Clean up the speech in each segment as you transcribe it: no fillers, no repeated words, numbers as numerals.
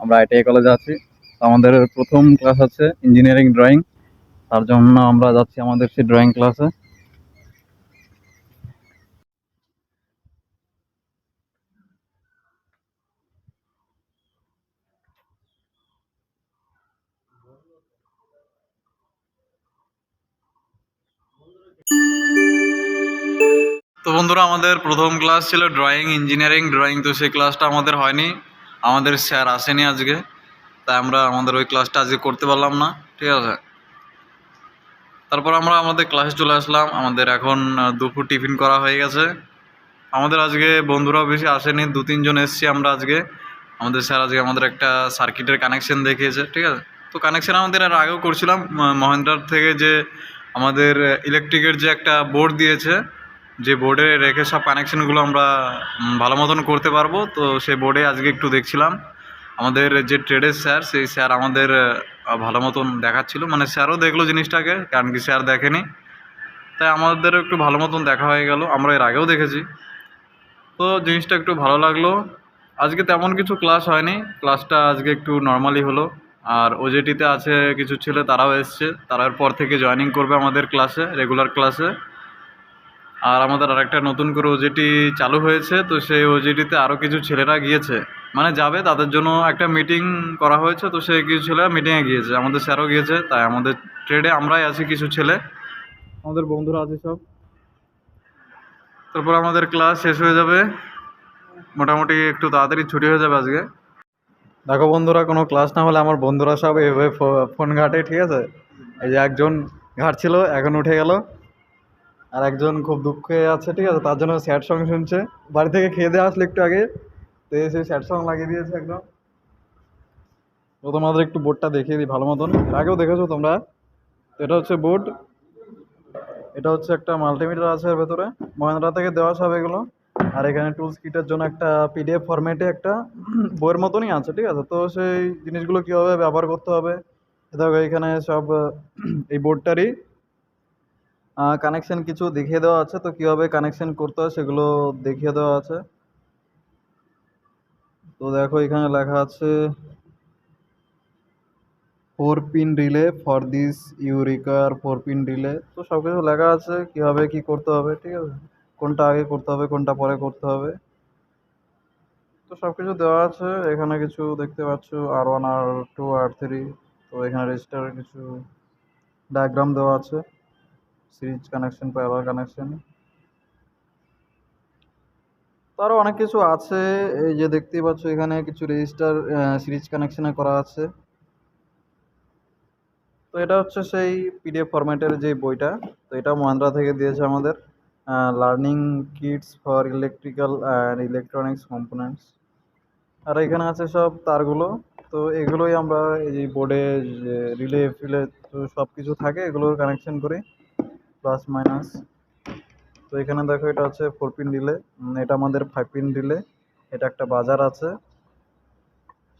আমরা আইটিআই কলেজে আছি। আমাদের প্রথম ক্লাস আছে ইঞ্জিনিয়ারিং ড্রয়িং। তার জন্য আমরা যাচ্ছি আমাদের সেই ড্রয়িং ক্লাসে। তো বন্ধুরা, আমাদের প্রথম ক্লাস ছিল ড্রয়িং, ইঞ্জিনিয়ারিং ড্রয়িং। তো সেই ক্লাসটা আমাদের হয়নি, আমাদের স্যার আসেনি আজকে, তাই আমরা আমাদের ওই ক্লাসটা আজকে করতে পারলাম না। ঠিক আছে, তারপর আমরা আমাদের ক্লাসে চলে আসলাম। আমাদের এখন দুপুর টিফিন করা হয়ে গেছে। আমাদের আজকে বন্ধুরাও বেশি আসেনি, 2-3 জন এসছি আমরা আজকে। আমাদের স্যার আজকে আমাদের একটা সার্কিটের কানেকশন দেখিয়েছে। ঠিক আছে, তো কানেকশন আমাদের আর আগেও করছিলাম মহেন্দ্রার থেকে, যে আমাদের ইলেকট্রিকের যে একটা বোর্ড দিয়েছে, যে বোর্ডে রেখে সব কানেকশনগুলো আমরা ভালো মতন করতে পারবো। তো সেই বোর্ডে আজকে একটু দেখছিলাম। আমাদের যে ট্রেডের স্যার, সেই স্যার আমাদের ভালো মতন দেখাচ্ছিল, মানে স্যারও দেখলো জিনিসটাকে, কারণ কি স্যার দেখেনি, তাই আমাদেরও একটু ভালো মতন দেখা হয়ে গেল। আমরা এর আগেও দেখেছি, তো জিনিসটা একটু ভালো লাগলো। আজকে তেমন কিছু ক্লাস হয়নি, ক্লাসটা আজকে একটু নর্মালি হলো। আর ওজেটিতে আছে কিছু ছেলে, তারাও এসছে, তারার পর থেকে জয়েনিং করবে আমাদের ক্লাসে, রেগুলার ক্লাসে। আর আমাদের আরেকটা নতুন করে ওজেটি চালু হয়েছে, তো সেই ওজেটিতে আরও কিছু ছেলেরা গিয়েছে, মানে যাবে, তাদের জন্য একটা মিটিং করা হয়েছে। তো সেই কিছু ছেলেরা মিটিংয়ে গিয়েছে, আমাদের স্যারও গিয়েছে, তাই আমাদের ট্রেডে আমরাই আছি কিছু ছেলে, আমাদের বন্ধুরা আছে সব। তারপর আমাদের ক্লাস শেষ হয়ে যাবে, মোটামুটি একটু তাড়াতাড়ি ছুটি হয়ে যাবে আজকে। দেখো বন্ধুরা, কোনো ক্লাস না হলে আমার বন্ধুরা সব এভাবে ফোন ঘাটে। ঠিক আছে, এই যে একজন ঘাটছিল, এখন উঠে গেল, আর একজন খুব দুঃখে আছে। ঠিক আছে, তার জন্য স্যাড সং শুনছে। বাড়ি থেকে খেয়ে দিয়ে আসলে একটু আগে, তো এসে স্যাড সং লাগিয়ে দিয়েছে একদম। তো তোমাদের একটু বোর্ডটা দেখিয়ে দিই ভালো মতন, এর আগেও দেখেছো তোমরা। তো এটা হচ্ছে বোর্ড, এটা হচ্ছে একটা মাল্টিমিটার আছে এর ভেতরে, মহেন্দ্রা থেকে দেওয়া সব এগুলো। আর এখানে টুলস কিটের জন্য একটা পিডিএফ ফরম্যাটে একটা বইয়ের মতনই আছে। ঠিক আছে, তো সেই জিনিসগুলো কীভাবে ব্যবহার করতে হবে, দেখো এখানে সব এই বোর্ডটারই কানেকশন কিছু দেখিয়ে দেওয়া আছে। তো কীভাবে কানেকশন করতে হয় সেগুলো দেখিয়ে দেওয়া আছে। তো দেখো এখানে লেখা আছে 4 pin relay for this you require 4 pin relay. তো সব কিছু লেখা আছে কীভাবে কী করতে হবে। ঠিক আছে, কোনটা আগে করতে হবে, কোনটা পরে করতে হবে, তো সব কিছু দেওয়া আছে। এখানে কিছু দেখতে পাচ্ছ, R1 R2 R3। তো এখানে রেজিস্টারের কিছু ডায়াগ্রাম দেওয়া আছে, সিরিজ কানেকশন, প্যারালাল কানেকশন, তো আরও অনেক কিছু আছে। এই যে দেখতেই পাচ্ছ এখানে কিছু রেজিস্টার সিরিজ কানেকশনে করা আছে। তো এটা হচ্ছে সেই পিডিএফ ফরম্যাটের যে বইটা। তো এটা মহেন্দ্রা থেকে দিয়েছে আমাদের, learning kits for electrical and electronics components. আর এখানে আছে সব তারগুলো। তো এগুলোই আমরা এই যে বোর্ডে যে রিলে ফিলে তো সব কিছু থাকে, এগুলোর কানেকশন করি, প্লাস মাইনাস। তো এখানে দেখো এটা হচ্ছে 4 পিন রিলে, এটা আমাদের 5 পিন রিলে। এটা একটা বাজার আছে।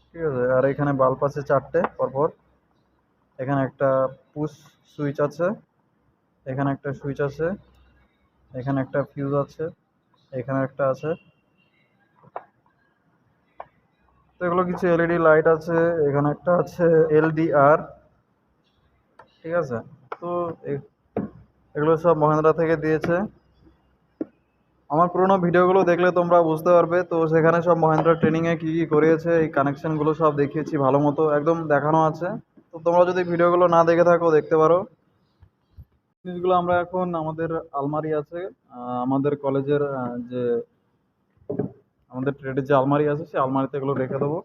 ঠিক আছে, আর এখানে বাল্ব আছে 4টে পরপর। এখানে একটা পুশ সুইচ আছে, এখানে একটা সুইচ আছে, এখানে একটা ফিউজ আছে, এখানে একটা আছে। তো এগুলো কিছু এলইডি লাইট আছে, এখানে একটা আছে এলডিআর। ঠিক আছে, তো এগুলো সব মহেন্দ্রা থেকে দিয়েছে। আমার পুরোনো ভিডিওগুলো দেখলে তোমরা বুঝতে পারবে, তো সেখানে সব মহেন্দ্রা ট্রেনিংয়ে কী কী করিয়েছে, এই কানেকশানগুলো সব দেখিয়েছি ভালো মতো, একদম দেখানো আছে। তো তোমরা যদি ভিডিওগুলো না দেখে থাকো, দেখতে পারো। জিনিসগুলো আমরা এখন আমাদের আলমারি আছে, আমাদের কলেজের যে আমাদের ট্রেডের যে আলমারি আছে, সেই আলমারিতে এগুলো রেখে দেবো।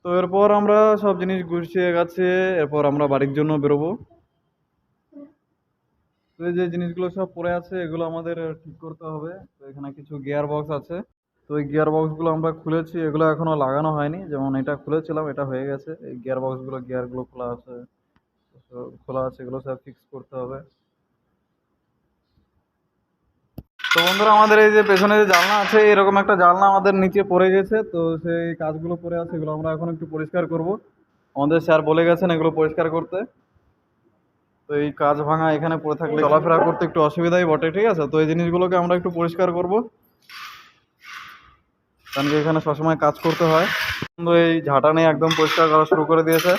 তো এরপর আমরা সব জিনিস গুছিয়ে গেছে, এরপর আমরা বাড়ির জন্য বেরোবো। তো এই যে জিনিসগুলো সব পড়ে আছে, এগুলো আমাদের ঠিক করতে হবে। তো এখানে কিছু গিয়ার বক্স আছে, তো এই গিয়ার বক্সগুলো আমরা খুলেছি, এগুলো এখনো লাগানো হয়নি। যেমন এটা খুলেছিলাম, এটা হয়ে গেছে। এই গিয়ার বক্সগুলো, গিয়ারগুলো খোলা আছে, তো খোলা আছে, এগুলো সব ফিক্স করতে হবে। তো বন্ধুরা, আমাদের এই যে পেছনে যে জানলা আছে, এরকম একটা জানলা আমাদের নিচে পড়ে গেছে। তো সেই কাজগুলো পড়ে আছে, এগুলো আমরা এখন একটু পরিষ্কার করব। আমাদের স্যার বলে গেছেন এগুলো পরিষ্কার করতে। তো এই কাজ ভাঙা এখানে পড়ে থাকলে চলাফেরা করতে একটু অসুবিধাই বটে। ঠিক আছে, তো এই জিনিসগুলোকে আমরা একটু পরিষ্কার করব। কারণ কি এখানে সবসময় কাজ করতে হয়। কিন্তু এই ঝাঁটা নিয়ে একদম পরিষ্কার করা শুরু করে দিয়েছে।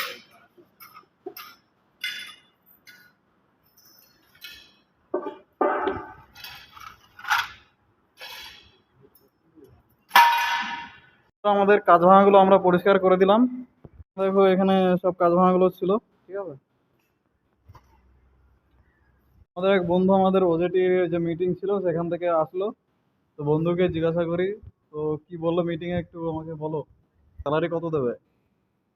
তো আমাদের কাজ ভাঙাগুলো আমরা পরিষ্কার করে দিলাম। দেখো এখানে সব কাজ ভাঙাগুলো ছিল, ঠিক আছে। আমাদের এক বন্ধু আমাদের ওজেটি যে মিটিং ছিল সেখান থেকে আসলো। তো বন্ধুকে জিজ্ঞাসা করি, তো কি বললো মিটিং এ, একটু আমাকে বলো স্যালারি কত দেবে।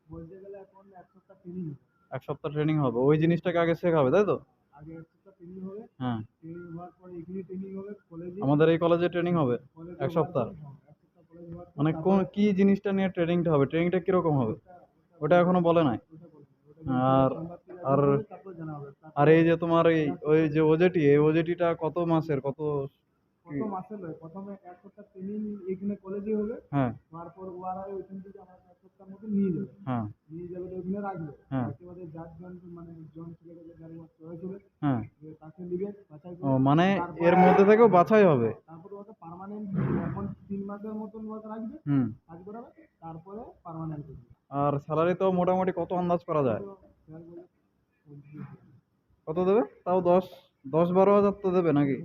বলতে গেলে এখন 1 সপ্তাহ ট্রেনিং হবে। 1 সপ্তাহ ট্রেনিং হবে, ওই জিনিসটাকে আগে শেখাবে তাই তো? আগে 1 সপ্তাহ ট্রেনিং হবে। হ্যাঁ, ট্রেনিং হওয়ার পরে এখানে ট্রেনিং হবে কলেজে। আমাদের এই কলেজে ট্রেনিং হবে কলেজে 1 সপ্তাহ। 1 সপ্তাহ কলেজ হওয়ার পর মানে কোন কি জিনিসটা নিয়ে ট্রেনিংটা হবে, ট্রেনিংটা কিরকম হবে ওটা এখনো বলে নাই। ওটা বলবো। ওটা আর আর হবে তারপর জানা হবে। আর এই যে তোমার এই ওই যে ওজেটি, এই ওজেটিটা কত মাসের, কত কত মাসের নয়, প্রথমে 1 সপ্তাহ ট্রেনিং এখানে কলেজে হবে। হ্যাঁ হওয়ার পর ওরা ওইখান থেকে আমার 1 সপ্তাহ মতো নিয়ে যাবে। হ্যাঁ নিয়ে যাবে তো ওখানে রাখবে। হ্যাঁ একেবারে যার জন মানে জন ছেলেকে যার চয়েস হবে হ্যাঁ। তাকে নিবে বাছাই ও করে। মানে এর মধ্যে থেকেও বাছাই হবে। তারপরে ওকে পার্মানেন্ট এখন 3 মাসের মতন ওকে রাখবে, হুম। কাজ করাবে, তারপরে পার্মানেন্ট করবে। আর স্যালারি তো মোটামুটি কত আন্দাজ করা যায়, স্যার বলে কত দেবে তাও? 10-12 হাজার তো দেবে নাকি?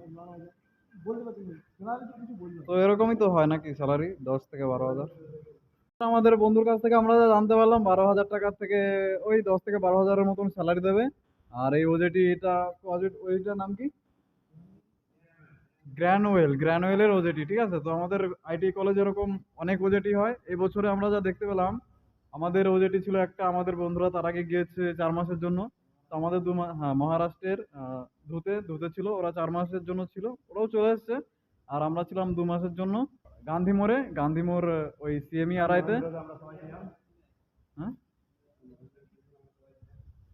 বলতে পারছি না, স্যালারি তো কিছু বললো তো এরকমই তো হয় নাকি স্যালারি, 10 থেকে 12 হাজার। আমাদের বন্ধুর কাছ থেকে আমরা যা জানতে পারলাম 12 হাজার টাকার থেকে ওই 10 থেকে 12 হাজারের মতন স্যালারি দেবে। আর এই ওজেটি এটা ওইটার নাম কি, গ্র্যানুয়েলের ওজেটি, ঠিক আছে। তো আমাদের আইটি কলেজ এরকম অনেক ওজেটি হয়। এই বছরে আমরা যা দেখতে পেলাম আমাদের ওজেটি ছিল একটা, আমাদের বন্ধুরা তার আগে গিয়েছে 4 মাসের জন্য। তো আমাদের হ্যাঁ মহারাষ্ট্রের ধুতে ছিল, ওরা 4 মাসের জন্য ছিল, ওরাও চলে এসছে। আর আমরা ছিলাম 2 মাসের জন্য গান্ধীমোড় ওই সিএমই আড়াইতে। হ্যাঁ,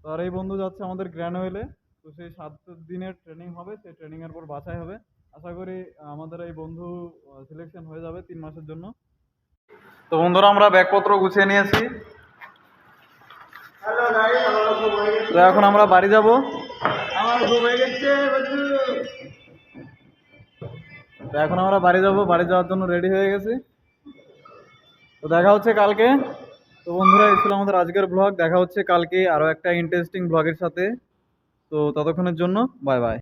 তো আর এই বন্ধু যাচ্ছে আমাদের গ্র্যানুয়েলে। তো সেই 7 দিনের ট্রেনিং হবে, সেই ট্রেনিং এর পর বাছাই হবে। আশা করি আমাদের এই বন্ধু সিলেকশন হয়ে যাবে 3 মাসের জন্য। তো বন্ধুরা আমরা ব্যাগপত্র গুছিয়ে নিয়েছি। তো এখন আমরা বাড়ি যাব। তো এখন আমরা বাড়ি যাওয়ার জন্য রেডি হয়ে গেছি। তো দেখা হচ্ছে কালকে। তো বন্ধুরা এই ছিল আমাদের আজকের ব্লগ, দেখা হচ্ছে কালকে আরো একটা ইন্টারেস্টিং ব্লগের সাথে। তো ততক্ষণের জন্য বাই বাই।